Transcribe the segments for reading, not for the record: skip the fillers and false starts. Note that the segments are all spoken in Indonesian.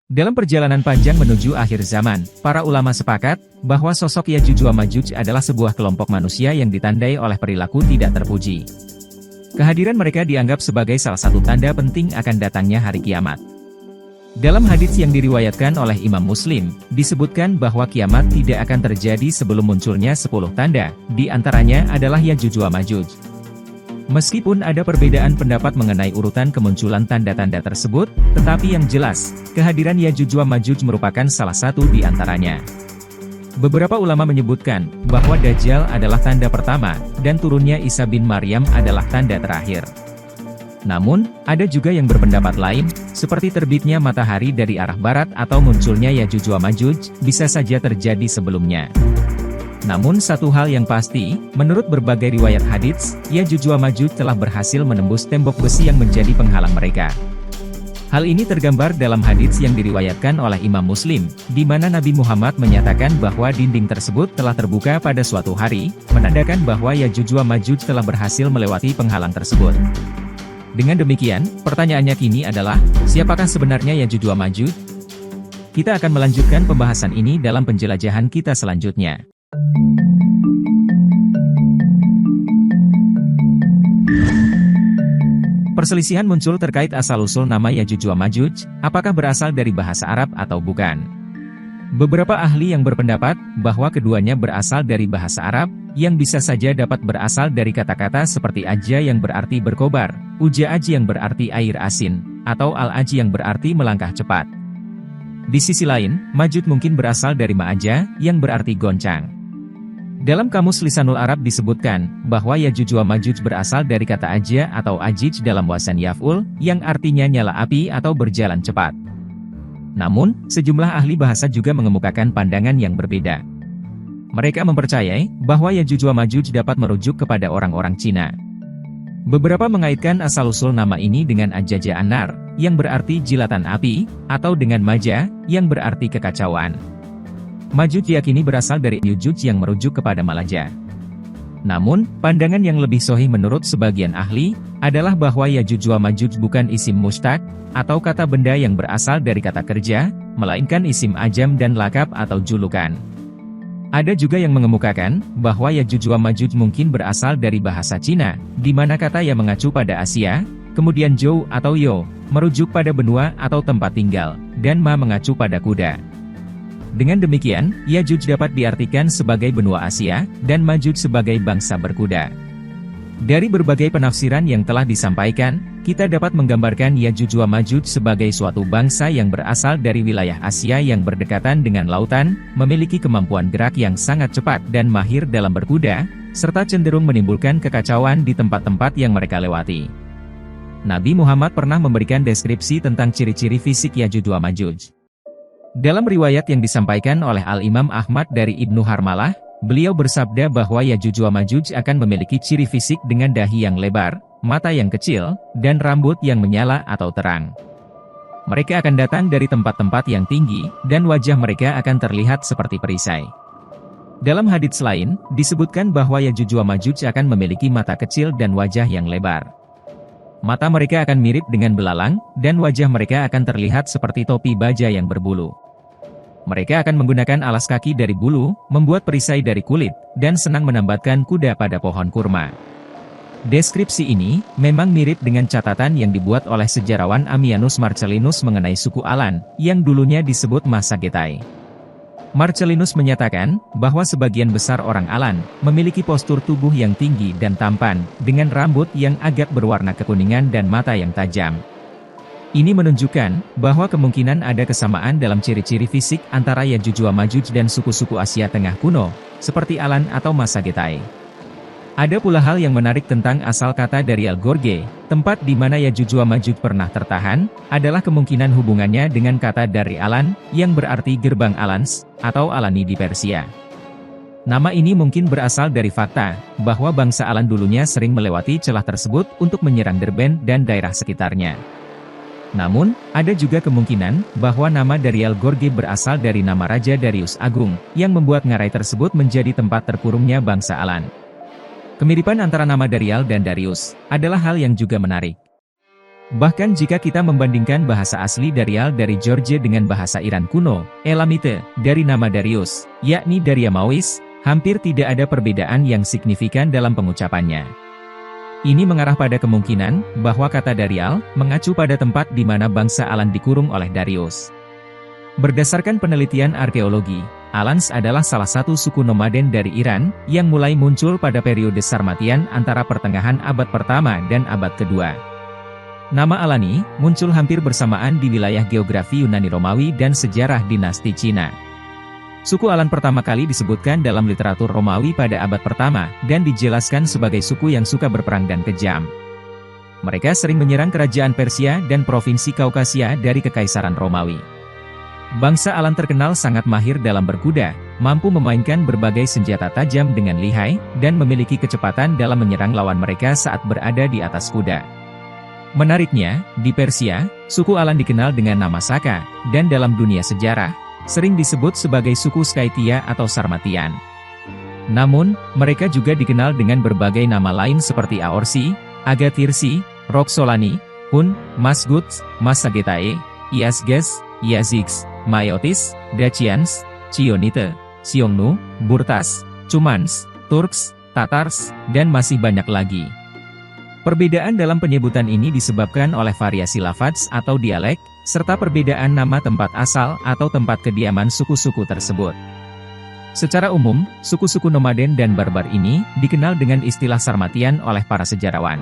Dalam perjalanan panjang menuju akhir zaman, para ulama sepakat bahwa sosok Yajuj wa Majuj adalah sebuah kelompok manusia yang ditandai oleh perilaku tidak terpuji. Kehadiran mereka dianggap sebagai salah satu tanda penting akan datangnya hari kiamat. Dalam hadits yang diriwayatkan oleh Imam Muslim, disebutkan bahwa kiamat tidak akan terjadi sebelum munculnya 10 tanda, di antaranya adalah Yajuj wa Majuj. Meskipun ada perbedaan pendapat mengenai urutan kemunculan tanda-tanda tersebut, tetapi yang jelas, kehadiran Yajuj wa Majuj merupakan salah satu di antaranya. Beberapa ulama menyebutkan bahwa Dajjal adalah tanda pertama, dan turunnya Isa bin Maryam adalah tanda terakhir. Namun, ada juga yang berpendapat lain, seperti terbitnya matahari dari arah barat atau munculnya Yajuj wa Majuj, bisa saja terjadi sebelumnya. Namun satu hal yang pasti, menurut berbagai riwayat hadits, Yajuj wa Majuj telah berhasil menembus tembok besi yang menjadi penghalang mereka. Hal ini tergambar dalam hadits yang diriwayatkan oleh Imam Muslim, di mana Nabi Muhammad menyatakan bahwa dinding tersebut telah terbuka pada suatu hari, menandakan bahwa Yajuj wa Majuj telah berhasil melewati penghalang tersebut. Dengan demikian, pertanyaannya kini adalah, siapakah sebenarnya Yajuj wa Majuj? Kita akan melanjutkan pembahasan ini dalam penjelajahan kita selanjutnya. Perselisihan muncul terkait asal-usul nama Yajuj wa Majuj, apakah berasal dari bahasa Arab atau bukan. Beberapa ahli yang berpendapat bahwa keduanya berasal dari bahasa Arab, yang bisa saja dapat berasal dari kata-kata seperti aja yang berarti berkobar, uja'aj yang berarti air asin, atau al-aj yang berarti melangkah cepat. Di sisi lain, Majud mungkin berasal dari ma'aja, yang berarti goncang. Dalam kamus Lisanul Arab disebutkan bahwa Yajuj wa Majuj berasal dari kata aja atau ajij dalam wazan yaf'ul, yang artinya nyala api atau berjalan cepat. Namun, sejumlah ahli bahasa juga mengemukakan pandangan yang berbeda. Mereka mempercayai bahwa Yajuj wa Majuj dapat merujuk kepada orang-orang Cina. Beberapa mengaitkan asal-usul nama ini dengan Ajaja Anar, yang berarti jilatan api, atau dengan Maja, yang berarti kekacauan. Majuj diyakini berasal dari Yujuj yang merujuk kepada Malaja. Namun, pandangan yang lebih sahih menurut sebagian ahli, adalah bahwa Yajuj wa Majuj bukan isim mustaq, atau kata benda yang berasal dari kata kerja, melainkan isim ajam dan lakab atau julukan. Ada juga yang mengemukakan bahwa Yajuj wa Majuj mungkin berasal dari bahasa Cina, di mana kata yang mengacu pada Asia, kemudian Zhou atau Yo, merujuk pada benua atau tempat tinggal, dan Ma mengacu pada kuda. Dengan demikian, Yajuj dapat diartikan sebagai benua Asia, dan Majuj sebagai bangsa berkuda. Dari berbagai penafsiran yang telah disampaikan, kita dapat menggambarkan Yajuj wa Majuj sebagai suatu bangsa yang berasal dari wilayah Asia yang berdekatan dengan lautan, memiliki kemampuan gerak yang sangat cepat dan mahir dalam berkuda, serta cenderung menimbulkan kekacauan di tempat-tempat yang mereka lewati. Nabi Muhammad pernah memberikan deskripsi tentang ciri-ciri fisik Yajuj wa Majuj. Dalam riwayat yang disampaikan oleh Al-Imam Ahmad dari Ibnu Harmalah, beliau bersabda bahwa Yajuj wa Majuj akan memiliki ciri fisik dengan dahi yang lebar, mata yang kecil, dan rambut yang menyala atau terang. Mereka akan datang dari tempat-tempat yang tinggi, dan wajah mereka akan terlihat seperti perisai. Dalam hadits lain, disebutkan bahwa Yajuj wa Majuj akan memiliki mata kecil dan wajah yang lebar. Mata mereka akan mirip dengan belalang, dan wajah mereka akan terlihat seperti topi baja yang berbulu. Mereka akan menggunakan alas kaki dari bulu, membuat perisai dari kulit, dan senang menambatkan kuda pada pohon kurma. Deskripsi ini memang mirip dengan catatan yang dibuat oleh sejarawan Ammianus Marcellinus mengenai suku Alan, yang dulunya disebut Massagetai. Marcellinus menyatakan bahwa sebagian besar orang Alan memiliki postur tubuh yang tinggi dan tampan, dengan rambut yang agak berwarna kekuningan dan mata yang tajam. Ini menunjukkan bahwa kemungkinan ada kesamaan dalam ciri-ciri fisik antara Yajuj wa Majuj dan suku-suku Asia Tengah kuno, seperti Alan atau Massagetai. Ada pula hal yang menarik tentang asal kata dari Al-Gorge, tempat di mana Yajuj wa Majuj pernah tertahan, adalah kemungkinan hubungannya dengan kata dari Alan, yang berarti gerbang Alans, atau Alani di Persia. Nama ini mungkin berasal dari fakta, bahwa bangsa Alan dulunya sering melewati celah tersebut untuk menyerang Derben dan daerah sekitarnya. Namun, ada juga kemungkinan, bahwa nama dari Al-Gorge berasal dari nama Raja Darius Agung, yang membuat ngarai tersebut menjadi tempat terkurungnya bangsa Alan. Kemiripan antara nama Darial dan Darius adalah hal yang juga menarik. Bahkan jika kita membandingkan bahasa asli Darial dari Georgia dengan bahasa Iran kuno, Elamite, dari nama Darius, yakni Daria Mawis, hampir tidak ada perbedaan yang signifikan dalam pengucapannya. Ini mengarah pada kemungkinan bahwa kata Darial mengacu pada tempat di mana bangsa Alan dikurung oleh Darius. Berdasarkan penelitian arkeologi, Alans adalah salah satu suku nomaden dari Iran yang mulai muncul pada periode Sarmatian antara pertengahan abad pertama dan abad kedua. Nama Alani muncul hampir bersamaan di wilayah geografi Yunani Romawi dan sejarah dinasti Cina. Suku Alan pertama kali disebutkan dalam literatur Romawi pada abad pertama dan dijelaskan sebagai suku yang suka berperang dan kejam. Mereka sering menyerang kerajaan Persia dan provinsi Kaukasia dari Kekaisaran Romawi. Bangsa Alan terkenal sangat mahir dalam berkuda, mampu memainkan berbagai senjata tajam dengan lihai, dan memiliki kecepatan dalam menyerang lawan mereka saat berada di atas kuda. Menariknya, di Persia, suku Alan dikenal dengan nama Saka, dan dalam dunia sejarah, sering disebut sebagai suku Skytia atau Sarmatian. Namun, mereka juga dikenal dengan berbagai nama lain seperti Aorsi, Agathirsi, Roxolani, Hun, Masguts, Masagetae, Iasges, Iaziks, Mayotis, Dacians, Cionite, Xiongnu, Burtas, Cumans, Turks, Tatars, dan masih banyak lagi. Perbedaan dalam penyebutan ini disebabkan oleh variasi lafaz atau dialek, serta perbedaan nama tempat asal atau tempat kediaman suku-suku tersebut. Secara umum, suku-suku nomaden dan barbar ini dikenal dengan istilah Sarmatian oleh para sejarawan.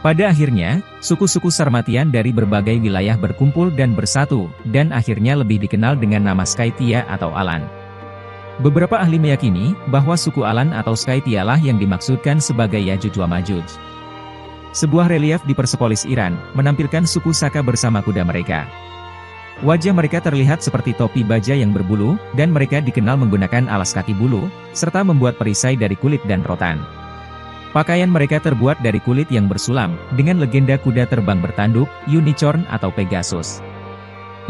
Pada akhirnya, suku-suku Sarmatian dari berbagai wilayah berkumpul dan bersatu, dan akhirnya lebih dikenal dengan nama Skytia atau Alan. Beberapa ahli meyakini bahwa suku Alan atau Skytia lah yang dimaksudkan sebagai Yajuj wa Majuj. Sebuah relief di Persepolis Iran menampilkan suku Saka bersama kuda mereka. Wajah mereka terlihat seperti topi baja yang berbulu, dan mereka dikenal menggunakan alas kaki bulu, serta membuat perisai dari kulit dan rotan. Pakaian mereka terbuat dari kulit yang bersulam, dengan legenda kuda terbang bertanduk, unicorn atau Pegasus.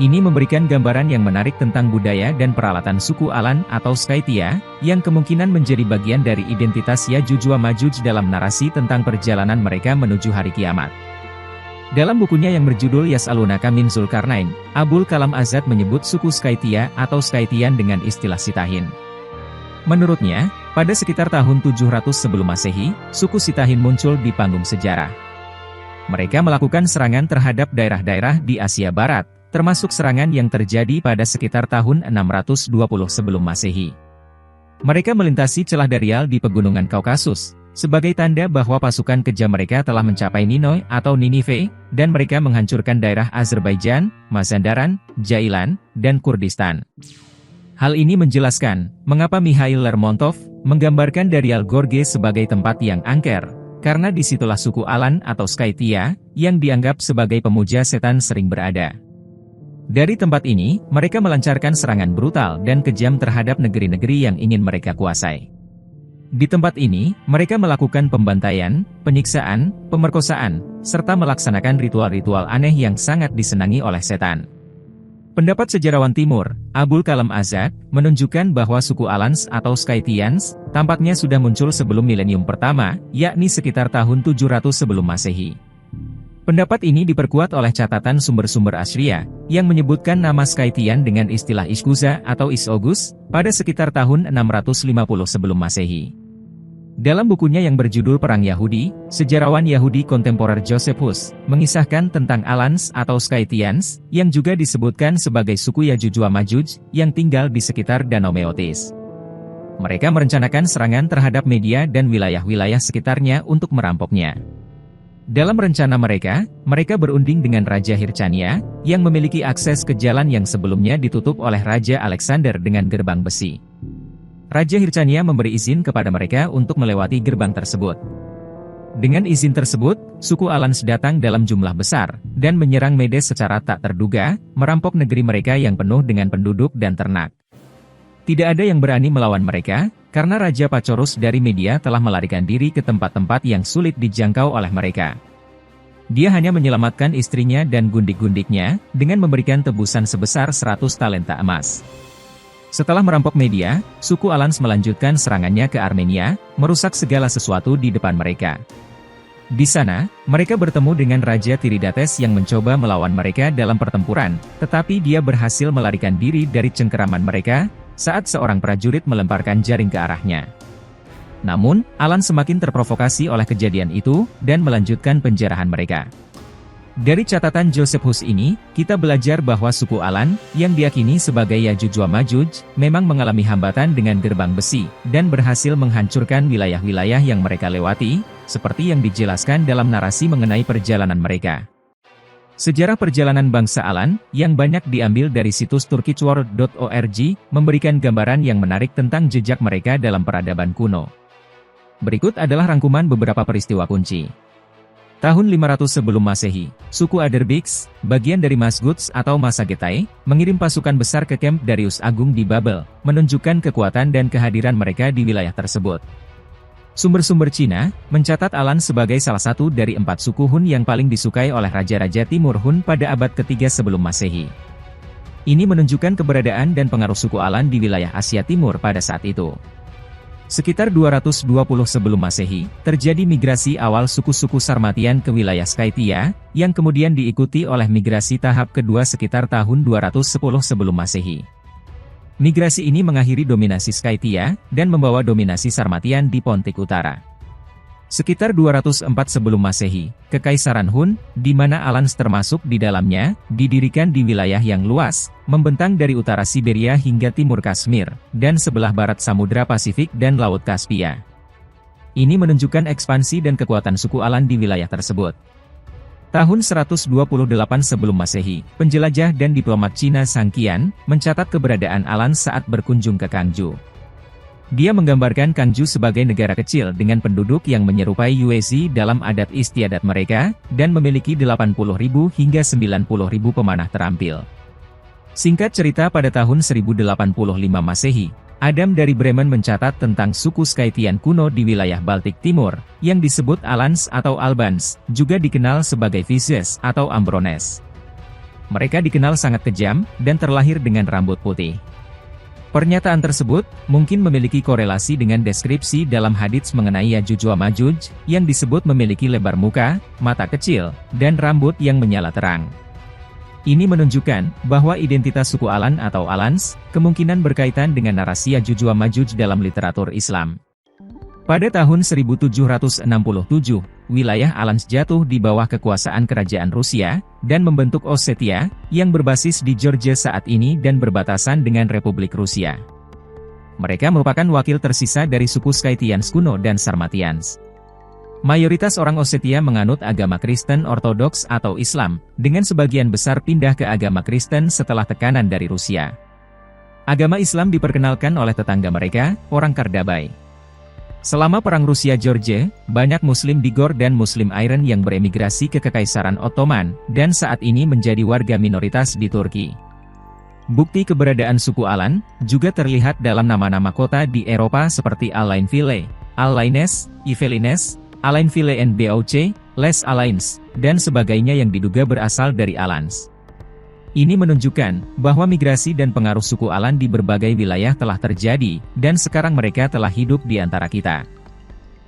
Ini memberikan gambaran yang menarik tentang budaya dan peralatan suku Alan atau Skytia, yang kemungkinan menjadi bagian dari identitas Yajuj wa Majuj dalam narasi tentang perjalanan mereka menuju hari kiamat. Dalam bukunya yang berjudul Yas'alunaka min Zulkarnain, Abul Kalam Azad menyebut suku Skytia atau Skytian dengan istilah Sitahin. Menurutnya, pada sekitar tahun 700 sebelum Masehi, suku Sitahin muncul di panggung sejarah. Mereka melakukan serangan terhadap daerah-daerah di Asia Barat, termasuk serangan yang terjadi pada sekitar tahun 620 sebelum Masehi. Mereka melintasi celah Darial di pegunungan Kaukasus, sebagai tanda bahwa pasukan kejam mereka telah mencapai Ninoy atau Ninive, dan mereka menghancurkan daerah Azerbaijan, Mazandaran, Jailan, dan Kurdistan. Hal ini menjelaskan mengapa Mikhail Lermontov menggambarkan Darial Gorge sebagai tempat yang angker, karena disitulah suku Alan atau Skytia, yang dianggap sebagai pemuja setan sering berada. Dari tempat ini, mereka melancarkan serangan brutal dan kejam terhadap negeri-negeri yang ingin mereka kuasai. Di tempat ini, mereka melakukan pembantaian, penyiksaan, pemerkosaan, serta melaksanakan ritual-ritual aneh yang sangat disenangi oleh setan. Pendapat sejarawan Timur, Abul Kalam Azad, menunjukkan bahwa suku Alans atau Skytians, tampaknya sudah muncul sebelum milenium pertama, yakni sekitar tahun 700 sebelum Masehi. Pendapat ini diperkuat oleh catatan sumber-sumber Assyria, yang menyebutkan nama Skytian dengan istilah Ishkuza atau Isogus, pada sekitar tahun 650 sebelum Masehi. Dalam bukunya yang berjudul Perang Yahudi, sejarawan Yahudi kontemporer Josephus, mengisahkan tentang Alans atau Skytians, yang juga disebutkan sebagai suku Yajuj wa Majuj, yang tinggal di sekitar Danau Meotis. Mereka merencanakan serangan terhadap Media dan wilayah-wilayah sekitarnya untuk merampoknya. Dalam rencana mereka berunding dengan Raja Hyrcania, yang memiliki akses ke jalan yang sebelumnya ditutup oleh Raja Alexander dengan gerbang besi. Raja Hyrcania memberi izin kepada mereka untuk melewati gerbang tersebut. Dengan izin tersebut, suku Alans datang dalam jumlah besar, dan menyerang Medes secara tak terduga, merampok negeri mereka yang penuh dengan penduduk dan ternak. Tidak ada yang berani melawan mereka, karena Raja Pacorus dari Media telah melarikan diri ke tempat-tempat yang sulit dijangkau oleh mereka. Dia hanya menyelamatkan istrinya dan gundik-gundiknya, dengan memberikan tebusan sebesar 100 talenta emas. Setelah merampok Media, suku Alans melanjutkan serangannya ke Armenia, merusak segala sesuatu di depan mereka. Di sana, mereka bertemu dengan Raja Tiridates yang mencoba melawan mereka dalam pertempuran, tetapi dia berhasil melarikan diri dari cengkeraman mereka, saat seorang prajurit melemparkan jaring ke arahnya. Namun, Alan semakin terprovokasi oleh kejadian itu, dan melanjutkan penjarahan mereka. Dari catatan Josephus ini, kita belajar bahwa suku Alan, yang diyakini sebagai Yajuj wa Majuj, memang mengalami hambatan dengan gerbang besi, dan berhasil menghancurkan wilayah-wilayah yang mereka lewati, seperti yang dijelaskan dalam narasi mengenai perjalanan mereka. Sejarah perjalanan bangsa Alan, yang banyak diambil dari situs turkicworld.org, memberikan gambaran yang menarik tentang jejak mereka dalam peradaban kuno. Berikut adalah rangkuman beberapa peristiwa kunci. Tahun 500 sebelum Masehi, suku Aderbiks, bagian dari Masguts atau Masagetai, mengirim pasukan besar ke kamp Darius Agung di Babel, menunjukkan kekuatan dan kehadiran mereka di wilayah tersebut. Sumber-sumber Cina mencatat Alan sebagai salah satu dari 4 suku Hun yang paling disukai oleh Raja-Raja Timur Hun pada abad ketiga sebelum Masehi. Ini menunjukkan keberadaan dan pengaruh suku Alan di wilayah Asia Timur pada saat itu. Sekitar 220 sebelum Masehi, terjadi migrasi awal suku-suku Sarmatian ke wilayah Skythia, yang kemudian diikuti oleh migrasi tahap kedua sekitar tahun 210 sebelum Masehi. Migrasi ini mengakhiri dominasi Skythia, dan membawa dominasi Sarmatian di Pontik Utara. Sekitar 204 sebelum Masehi, Kekaisaran Hun, di mana Alans termasuk di dalamnya, didirikan di wilayah yang luas, membentang dari utara Siberia hingga timur Kashmir, dan sebelah barat Samudra Pasifik dan Laut Kaspia. Ini menunjukkan ekspansi dan kekuatan suku Alan di wilayah tersebut. Tahun 128 sebelum Masehi, penjelajah dan diplomat Cina Sang Qian, mencatat keberadaan Alans saat berkunjung ke Kangju. Dia menggambarkan Kangju sebagai negara kecil dengan penduduk yang menyerupai Yuezhi dalam adat istiadat mereka, dan memiliki 80.000 hingga 90.000 pemanah terampil. Singkat cerita, pada tahun 1085 Masehi, Adam dari Bremen mencatat tentang suku Skythian kuno di wilayah Baltik Timur, yang disebut Alans atau Albans, juga dikenal sebagai Vises atau Ambrones. Mereka dikenal sangat kejam, dan terlahir dengan rambut putih. Pernyataan tersebut mungkin memiliki korelasi dengan deskripsi dalam hadits mengenai Yajuj wa Majuj, yang disebut memiliki lebar muka, mata kecil, dan rambut yang menyala terang. Ini menunjukkan bahwa identitas suku Alan atau Alans kemungkinan berkaitan dengan narasi Yajuj wa Majuj dalam literatur Islam. Pada tahun 1767, wilayah Alans jatuh di bawah kekuasaan kerajaan Rusia, dan membentuk Ossetia, yang berbasis di Georgia saat ini dan berbatasan dengan Republik Rusia. Mereka merupakan wakil tersisa dari suku Scythians kuno dan Sarmatians. Mayoritas orang Ossetia menganut agama Kristen Ortodoks atau Islam, dengan sebagian besar pindah ke agama Kristen setelah tekanan dari Rusia. Agama Islam diperkenalkan oleh tetangga mereka, orang Kardabai. Selama Perang Rusia-Georgia, banyak Muslim Digor dan Muslim Iron yang beremigrasi ke Kekaisaran Ottoman, dan saat ini menjadi warga minoritas di Turki. Bukti keberadaan suku Alan juga terlihat dalam nama-nama kota di Eropa seperti Alainville, Alaines, Yvelines, Alainville and Beauce, Les Alains, dan sebagainya yang diduga berasal dari Alans. Ini menunjukkan bahwa migrasi dan pengaruh suku Alan di berbagai wilayah telah terjadi, dan sekarang mereka telah hidup di antara kita.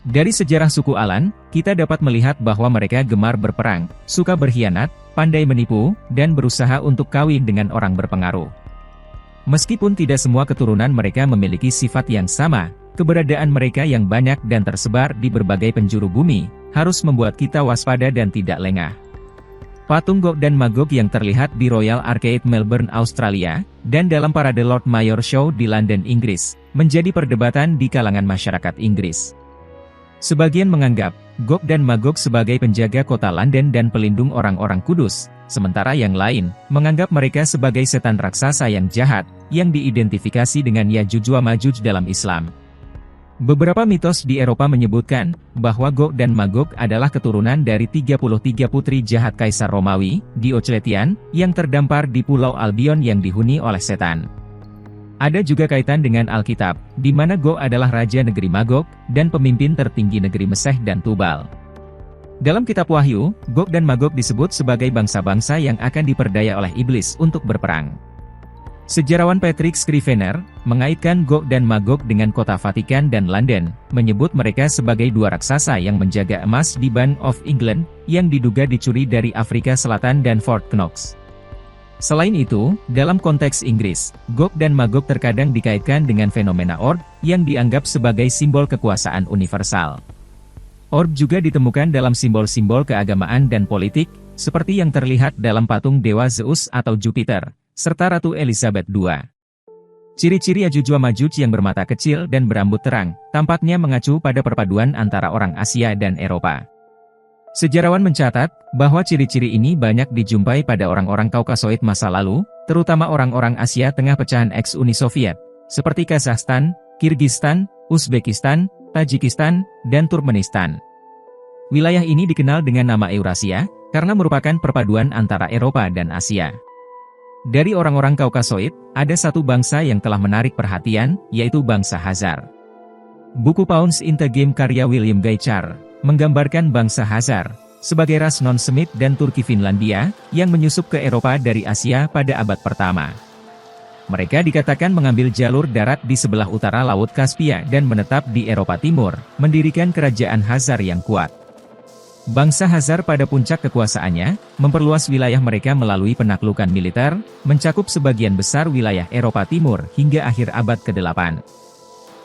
Dari sejarah suku Alan, kita dapat melihat bahwa mereka gemar berperang, suka berkhianat, pandai menipu, dan berusaha untuk kawin dengan orang berpengaruh. Meskipun tidak semua keturunan mereka memiliki sifat yang sama, keberadaan mereka yang banyak dan tersebar di berbagai penjuru bumi, harus membuat kita waspada dan tidak lengah. Patung Gog dan Magog yang terlihat di Royal Arcade Melbourne, Australia, dan dalam parade Lord Mayor Show di London, Inggris, menjadi perdebatan di kalangan masyarakat Inggris. Sebagian menganggap Gog dan Magog sebagai penjaga kota London dan pelindung orang-orang kudus, sementara yang lain menganggap mereka sebagai setan raksasa yang jahat, yang diidentifikasi dengan Yajuj wa Majuj dalam Islam. Beberapa mitos di Eropa menyebutkan bahwa Gog dan Magog adalah keturunan dari 33 putri jahat Kaisar Romawi, Diocletian, yang terdampar di Pulau Albion yang dihuni oleh setan. Ada juga kaitan dengan Alkitab, di mana Gog adalah raja negeri Magog, dan pemimpin tertinggi negeri Meseh dan Tubal. Dalam kitab Wahyu, Gog dan Magog disebut sebagai bangsa-bangsa yang akan diperdaya oleh iblis untuk berperang. Sejarawan Patrick Scrivener, mengaitkan Gog dan Magog dengan kota Vatikan dan London, menyebut mereka sebagai dua raksasa yang menjaga emas di Bank of England, yang diduga dicuri dari Afrika Selatan dan Fort Knox. Selain itu, dalam konteks Inggris, Gog dan Magog terkadang dikaitkan dengan fenomena orb, yang dianggap sebagai simbol kekuasaan universal. Orb juga ditemukan dalam simbol-simbol keagamaan dan politik, seperti yang terlihat dalam patung dewa Zeus atau Jupiter, serta Ratu Elizabeth II. Ciri-ciri Yajuj wa Majuj yang bermata kecil dan berambut terang, tampaknya mengacu pada perpaduan antara orang Asia dan Eropa. Sejarawan mencatat, bahwa ciri-ciri ini banyak dijumpai pada orang-orang Kaukasoid masa lalu, terutama orang-orang Asia Tengah pecahan ex-Uni Soviet, seperti Kazakhstan, Kirgistan, Uzbekistan, Tajikistan, dan Turkmenistan. Wilayah ini dikenal dengan nama Eurasia, karena merupakan perpaduan antara Eropa dan Asia. Dari orang-orang Kaukasoid, ada satu bangsa yang telah menarik perhatian, yaitu bangsa Khazar. Buku Pawns in the Game karya William Gaichar, menggambarkan bangsa Khazar, sebagai ras non-Semit dan Turki Finlandia, yang menyusup ke Eropa dari Asia pada abad pertama. Mereka dikatakan mengambil jalur darat di sebelah utara Laut Kaspia dan menetap di Eropa Timur, mendirikan kerajaan Khazar yang kuat. Bangsa Khazar pada puncak kekuasaannya, memperluas wilayah mereka melalui penaklukan militer, mencakup sebagian besar wilayah Eropa Timur hingga akhir abad ke-8.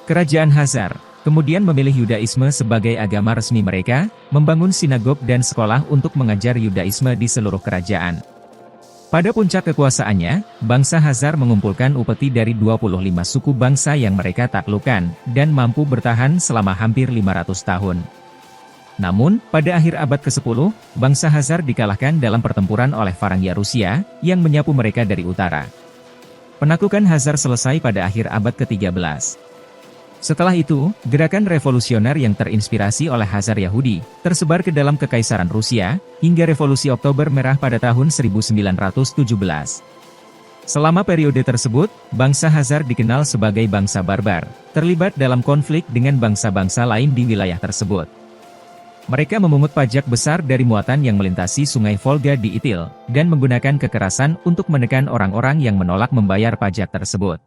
Kerajaan Khazar kemudian memilih Yudaisme sebagai agama resmi mereka, membangun sinagog dan sekolah untuk mengajar Yudaisme di seluruh kerajaan. Pada puncak kekuasaannya, bangsa Khazar mengumpulkan upeti dari 25 suku bangsa yang mereka taklukkan, dan mampu bertahan selama hampir 500 tahun. Namun, pada akhir abad ke-10, bangsa Khazar dikalahkan dalam pertempuran oleh Varangia Rusia, yang menyapu mereka dari utara. Penaklukan Khazar selesai pada akhir abad ke-13. Setelah itu, gerakan revolusioner yang terinspirasi oleh Khazar Yahudi, tersebar ke dalam Kekaisaran Rusia, hingga Revolusi Oktober Merah pada tahun 1917. Selama periode tersebut, bangsa Khazar dikenal sebagai bangsa barbar, terlibat dalam konflik dengan bangsa-bangsa lain di wilayah tersebut. Mereka memungut pajak besar dari muatan yang melintasi sungai Volga di Itil, dan menggunakan kekerasan untuk menekan orang-orang yang menolak membayar pajak tersebut.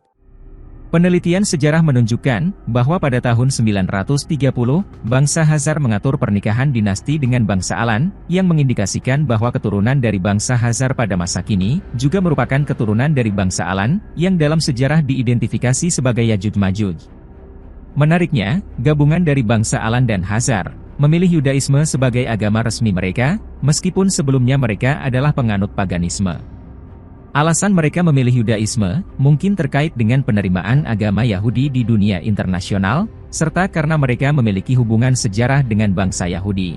Penelitian sejarah menunjukkan, bahwa pada tahun 930, bangsa Khazar mengatur pernikahan dinasti dengan bangsa Alan, yang mengindikasikan bahwa keturunan dari bangsa Khazar pada masa kini, juga merupakan keturunan dari bangsa Alan, yang dalam sejarah diidentifikasi sebagai Yajuj Majuj. Menariknya, gabungan dari bangsa Alan dan Khazar, memilih Yudaisme sebagai agama resmi mereka, meskipun sebelumnya mereka adalah penganut paganisme. Alasan mereka memilih Yudaisme, mungkin terkait dengan penerimaan agama Yahudi di dunia internasional, serta karena mereka memiliki hubungan sejarah dengan bangsa Yahudi.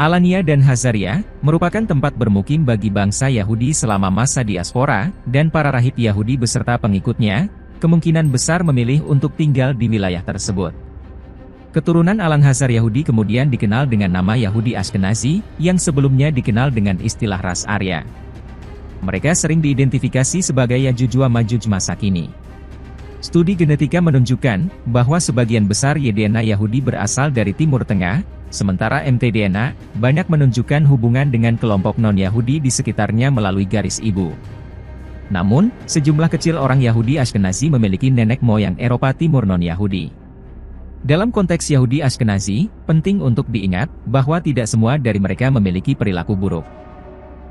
Alania dan Khazaria, merupakan tempat bermukim bagi bangsa Yahudi selama masa diaspora, dan para rahib Yahudi beserta pengikutnya, kemungkinan besar memilih untuk tinggal di wilayah tersebut. Keturunan Alan Khazar Yahudi kemudian dikenal dengan nama Yahudi Ashkenazi, yang sebelumnya dikenal dengan istilah ras Arya. Mereka sering diidentifikasi sebagai Yajuj wa Majuj masa kini. Studi genetika menunjukkan, bahwa sebagian besar YDNA Yahudi berasal dari Timur Tengah, sementara mtDNA, banyak menunjukkan hubungan dengan kelompok non-Yahudi di sekitarnya melalui garis ibu. Namun, sejumlah kecil orang Yahudi Ashkenazi memiliki nenek moyang Eropa Timur non-Yahudi. Dalam konteks Yahudi Ashkenazi, penting untuk diingat, bahwa tidak semua dari mereka memiliki perilaku buruk.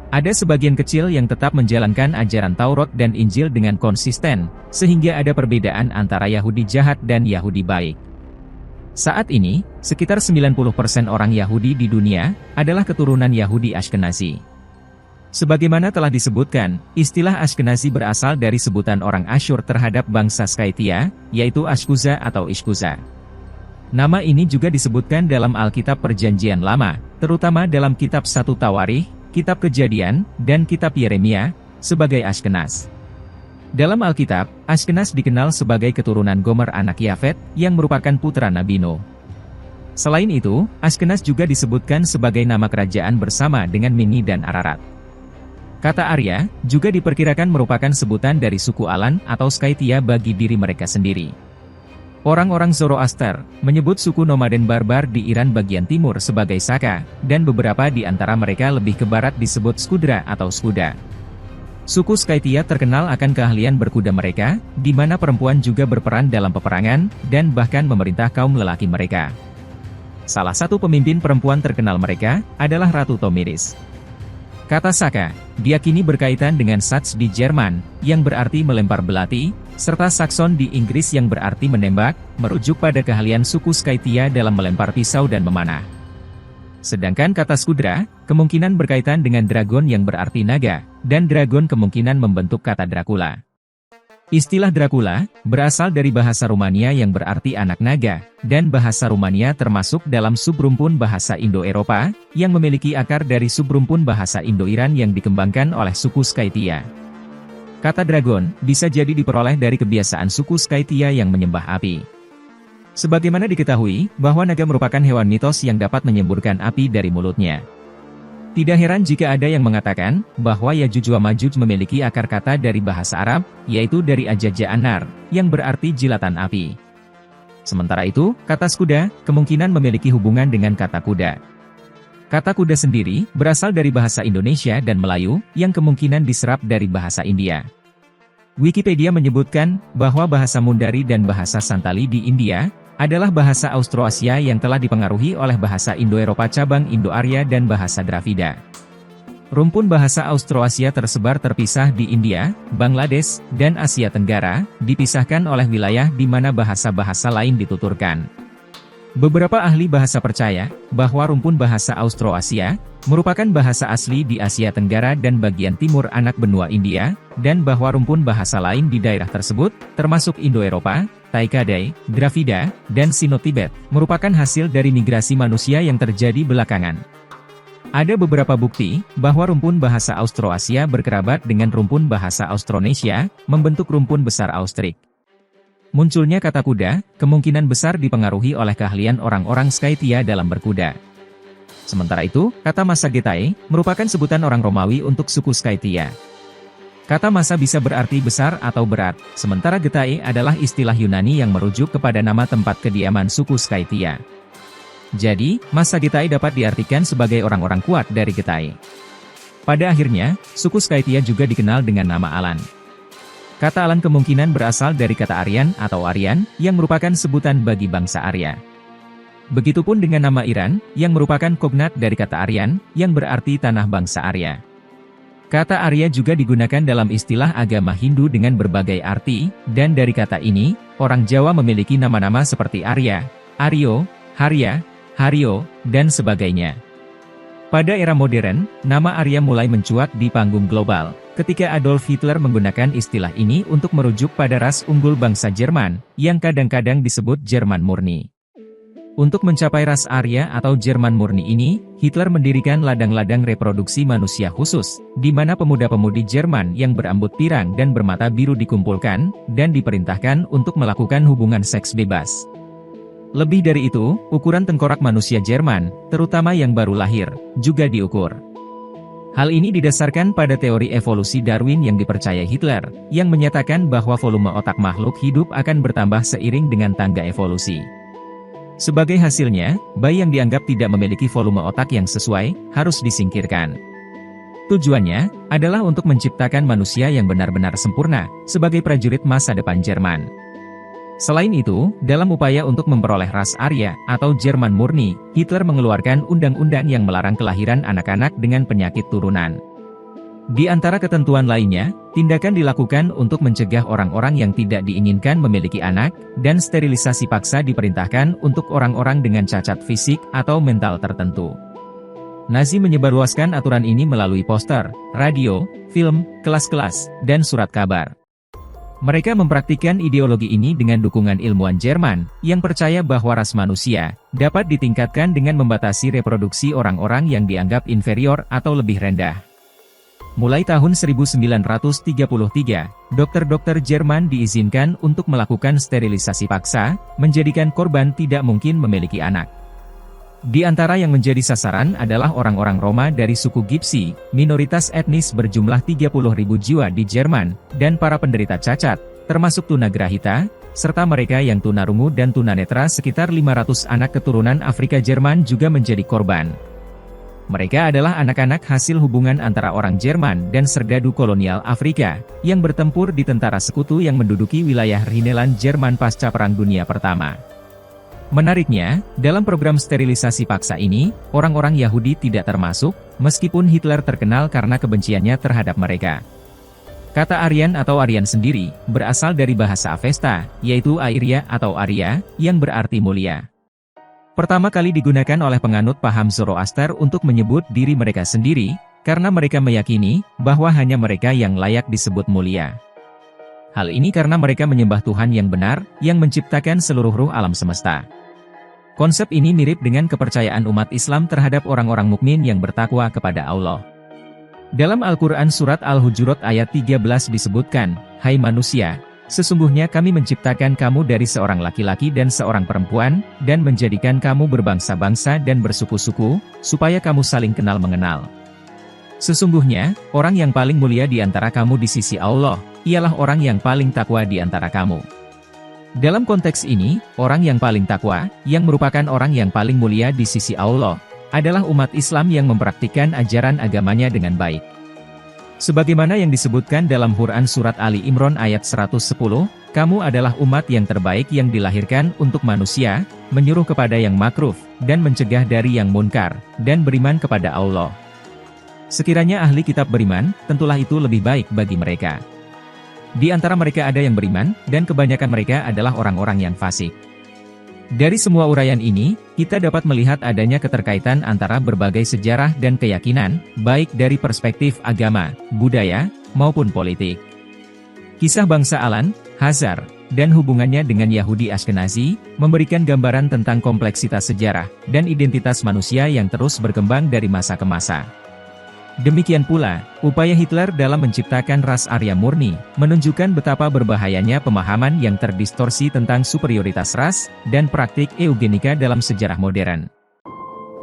Ada sebagian kecil yang tetap menjalankan ajaran Taurat dan Injil dengan konsisten, sehingga ada perbedaan antara Yahudi jahat dan Yahudi baik. Saat ini, sekitar 90% orang Yahudi di dunia, adalah keturunan Yahudi Ashkenazi. Sebagaimana telah disebutkan, istilah Ashkenazi berasal dari sebutan orang Asyur terhadap bangsa Skythia, yaitu Ashkuza atau Ishkuza. Nama ini juga disebutkan dalam Alkitab Perjanjian Lama, terutama dalam Kitab 1 Tawarikh, Kitab Kejadian, dan Kitab Yeremia, sebagai Ashkenaz. Dalam Alkitab, Ashkenaz dikenal sebagai keturunan Gomer anak Yafet, yang merupakan putra Nabi Nuh. Selain itu, Ashkenaz juga disebutkan sebagai nama kerajaan bersama dengan Mini dan Ararat. Kata Arya, juga diperkirakan merupakan sebutan dari suku Alan atau Skythia bagi diri mereka sendiri. Orang-orang Zoroaster menyebut suku nomaden barbar di Iran bagian timur sebagai Saka, dan beberapa di antara mereka lebih ke barat disebut Skudra atau Skuda. Suku Skytia terkenal akan keahlian berkuda mereka, di mana perempuan juga berperan dalam peperangan, dan bahkan memerintah kaum lelaki mereka. Salah satu pemimpin perempuan terkenal mereka, adalah Ratu Tomiris. Kata Saka, diyakini berkaitan dengan Sachs di Jerman, yang berarti melempar belati, serta Saxon di Inggris yang berarti menembak, merujuk pada keahlian suku Skytia dalam melempar pisau dan memanah. Sedangkan kata Skudra, kemungkinan berkaitan dengan dragon yang berarti naga, dan dragon kemungkinan membentuk kata Dracula. Istilah Dracula, berasal dari bahasa Rumania yang berarti anak naga, dan bahasa Rumania termasuk dalam subrumpun bahasa Indo-Eropa, yang memiliki akar dari subrumpun bahasa Indo-Iran yang dikembangkan oleh suku Skytia. Kata dragon, bisa jadi diperoleh dari kebiasaan suku Skytia yang menyembah api. Sebagaimana diketahui, bahwa naga merupakan hewan mitos yang dapat menyemburkan api dari mulutnya. Tidak heran jika ada yang mengatakan, bahwa Yajuj wa Majuj memiliki akar kata dari bahasa Arab, yaitu dari Ajaja Anar, yang berarti jilatan api. Sementara itu, kata Skuda, kemungkinan memiliki hubungan dengan kata kuda. Kata kuda sendiri, berasal dari bahasa Indonesia dan Melayu, yang kemungkinan diserap dari bahasa India. Wikipedia menyebutkan, bahwa bahasa Mundari dan bahasa Santali di India, adalah bahasa Austroasia yang telah dipengaruhi oleh bahasa Indo-Eropa cabang Indo-Arya dan bahasa Dravida. Rumpun bahasa Austroasia tersebar terpisah di India, Bangladesh, dan Asia Tenggara, dipisahkan oleh wilayah di mana bahasa-bahasa lain dituturkan. Beberapa ahli bahasa percaya, bahwa rumpun bahasa Austroasia, merupakan bahasa asli di Asia Tenggara dan bagian timur anak benua India, dan bahwa rumpun bahasa lain di daerah tersebut, termasuk Indo-Eropa, Taikadai, Dravida, dan Sino-Tibet, merupakan hasil dari migrasi manusia yang terjadi belakangan. Ada beberapa bukti, bahwa rumpun bahasa Austroasia berkerabat dengan rumpun bahasa Austronesia, membentuk rumpun besar Austrik. Munculnya kata kuda, kemungkinan besar dipengaruhi oleh keahlian orang-orang Skytia dalam berkuda. Sementara itu, kata massa Getae, merupakan sebutan orang Romawi untuk suku Skytia. Kata massa bisa berarti besar atau berat, sementara Getae adalah istilah Yunani yang merujuk kepada nama tempat kediaman suku Skytia. Jadi, massa Getae dapat diartikan sebagai orang-orang kuat dari Getae. Pada akhirnya, suku Skytia juga dikenal dengan nama Alan. Kata Alan kemungkinan berasal dari kata Aryan atau Aryan, yang merupakan sebutan bagi bangsa Arya. Begitupun dengan nama Iran, yang merupakan kognat dari kata Aryan, yang berarti tanah bangsa Arya. Kata Arya juga digunakan dalam istilah agama Hindu dengan berbagai arti, dan dari kata ini, orang Jawa memiliki nama-nama seperti Arya, Aryo, Harya, Haryo, dan sebagainya. Pada era modern, nama Arya mulai mencuat di panggung global, ketika Adolf Hitler menggunakan istilah ini untuk merujuk pada ras unggul bangsa Jerman, yang kadang-kadang disebut Jerman murni. Untuk mencapai ras Arya atau Jerman murni ini, Hitler mendirikan ladang-ladang reproduksi manusia khusus, di mana pemuda-pemudi Jerman yang berambut pirang dan bermata biru dikumpulkan, dan diperintahkan untuk melakukan hubungan seks bebas. Lebih dari itu, ukuran tengkorak manusia Jerman, terutama yang baru lahir, juga diukur. Hal ini didasarkan pada teori evolusi Darwin yang dipercaya Hitler, yang menyatakan bahwa volume otak makhluk hidup akan bertambah seiring dengan tangga evolusi. Sebagai hasilnya, bayi yang dianggap tidak memiliki volume otak yang sesuai, harus disingkirkan. Tujuannya, adalah untuk menciptakan manusia yang benar-benar sempurna, sebagai prajurit masa depan Jerman. Selain itu, dalam upaya untuk memperoleh ras Arya, atau Jerman murni, Hitler mengeluarkan undang-undang yang melarang kelahiran anak-anak dengan penyakit turunan. Di antara ketentuan lainnya, tindakan dilakukan untuk mencegah orang-orang yang tidak diinginkan memiliki anak, dan sterilisasi paksa diperintahkan untuk orang-orang dengan cacat fisik atau mental tertentu. Nazi menyebarluaskan aturan ini melalui poster, radio, film, kelas-kelas, dan surat kabar. Mereka mempraktikkan ideologi ini dengan dukungan ilmuwan Jerman, yang percaya bahwa ras manusia dapat ditingkatkan dengan membatasi reproduksi orang-orang yang dianggap inferior atau lebih rendah. Mulai tahun 1933, dokter-dokter Jerman diizinkan untuk melakukan sterilisasi paksa, menjadikan korban tidak mungkin memiliki anak. Di antara yang menjadi sasaran adalah orang-orang Roma dari suku Gipsi, minoritas etnis berjumlah 30.000 jiwa di Jerman, dan para penderita cacat, termasuk tunagrahita, serta mereka yang tunarungu dan tunanetra. Sekitar 500 anak keturunan Afrika Jerman juga menjadi korban. Mereka adalah anak-anak hasil hubungan antara orang Jerman dan serdadu kolonial Afrika, yang bertempur di tentara sekutu yang menduduki wilayah Rhineland Jerman pasca Perang Dunia Pertama. Menariknya, dalam program sterilisasi paksa ini, orang-orang Yahudi tidak termasuk, meskipun Hitler terkenal karena kebenciannya terhadap mereka. Kata Aryan atau Aryan sendiri, berasal dari bahasa Avesta, yaitu Airia atau Arya, yang berarti mulia. Pertama kali digunakan oleh penganut paham Zoroaster untuk menyebut diri mereka sendiri, karena mereka meyakini bahwa hanya mereka yang layak disebut mulia. Hal ini karena mereka menyembah Tuhan yang benar, yang menciptakan seluruh ruh alam semesta. Konsep ini mirip dengan kepercayaan umat Islam terhadap orang-orang mukmin yang bertakwa kepada Allah. Dalam Al-Quran Surat Al-Hujurat ayat 13 disebutkan, "Hai manusia, sesungguhnya kami menciptakan kamu dari seorang laki-laki dan seorang perempuan, dan menjadikan kamu berbangsa-bangsa dan bersuku-suku, supaya kamu saling kenal mengenal. Sesungguhnya, orang yang paling mulia di antara kamu di sisi Allah, ialah orang yang paling takwa di antara kamu." Dalam konteks ini, orang yang paling takwa, yang merupakan orang yang paling mulia di sisi Allah, adalah umat Islam yang mempraktikkan ajaran agamanya dengan baik. Sebagaimana yang disebutkan dalam Quran Surat Ali Imran ayat 110, "Kamu adalah umat yang terbaik yang dilahirkan untuk manusia, menyuruh kepada yang makruf, dan mencegah dari yang munkar, dan beriman kepada Allah." Sekiranya ahli kitab beriman, tentulah itu lebih baik bagi mereka. Di antara mereka ada yang beriman, dan kebanyakan mereka adalah orang-orang yang fasik. Dari semua uraian ini, kita dapat melihat adanya keterkaitan antara berbagai sejarah dan keyakinan, baik dari perspektif agama, budaya, maupun politik. Kisah bangsa Alan, Hazar, dan hubungannya dengan Yahudi Ashkenazi, memberikan gambaran tentang kompleksitas sejarah, dan identitas manusia yang terus berkembang dari masa ke masa. Demikian pula, upaya Hitler dalam menciptakan ras Arya murni, menunjukkan betapa berbahayanya pemahaman yang terdistorsi tentang superioritas ras, dan praktik eugenika dalam sejarah modern.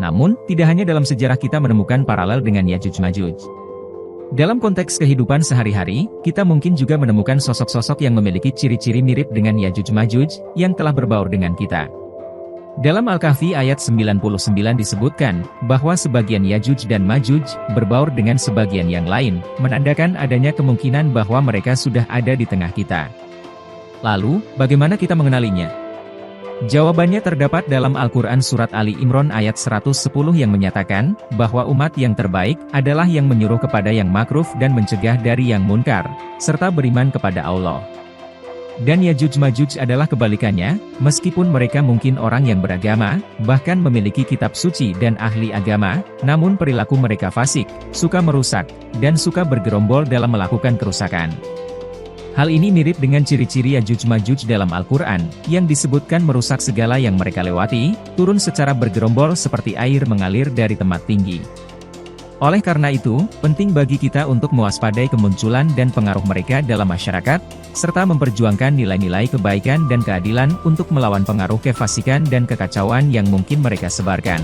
Namun, tidak hanya dalam sejarah kita menemukan paralel dengan Yajuj-Majuj. Dalam konteks kehidupan sehari-hari, kita mungkin juga menemukan sosok-sosok yang memiliki ciri-ciri mirip dengan Yajuj-Majuj, yang telah berbaur dengan kita. Dalam Al-Kahfi ayat 99 disebutkan, bahwa sebagian Yajuj dan Majuj, berbaur dengan sebagian yang lain, menandakan adanya kemungkinan bahwa mereka sudah ada di tengah kita. Lalu, bagaimana kita mengenalinya? Jawabannya terdapat dalam Al-Quran Surat Ali Imran ayat 110 yang menyatakan, bahwa umat yang terbaik, adalah yang menyuruh kepada yang makruf dan mencegah dari yang munkar, serta beriman kepada Allah. Dan Yajuj-Majuj adalah kebalikannya, meskipun mereka mungkin orang yang beragama, bahkan memiliki kitab suci dan ahli agama, namun perilaku mereka fasik, suka merusak, dan suka bergerombol dalam melakukan kerusakan. Hal ini mirip dengan ciri-ciri Yajuj-Majuj dalam Al-Quran, yang disebutkan merusak segala yang mereka lewati, turun secara bergerombol seperti air mengalir dari tempat tinggi. Oleh karena itu, penting bagi kita untuk mewaspadai kemunculan dan pengaruh mereka dalam masyarakat, serta memperjuangkan nilai-nilai kebaikan dan keadilan untuk melawan pengaruh kefasikan dan kekacauan yang mungkin mereka sebarkan.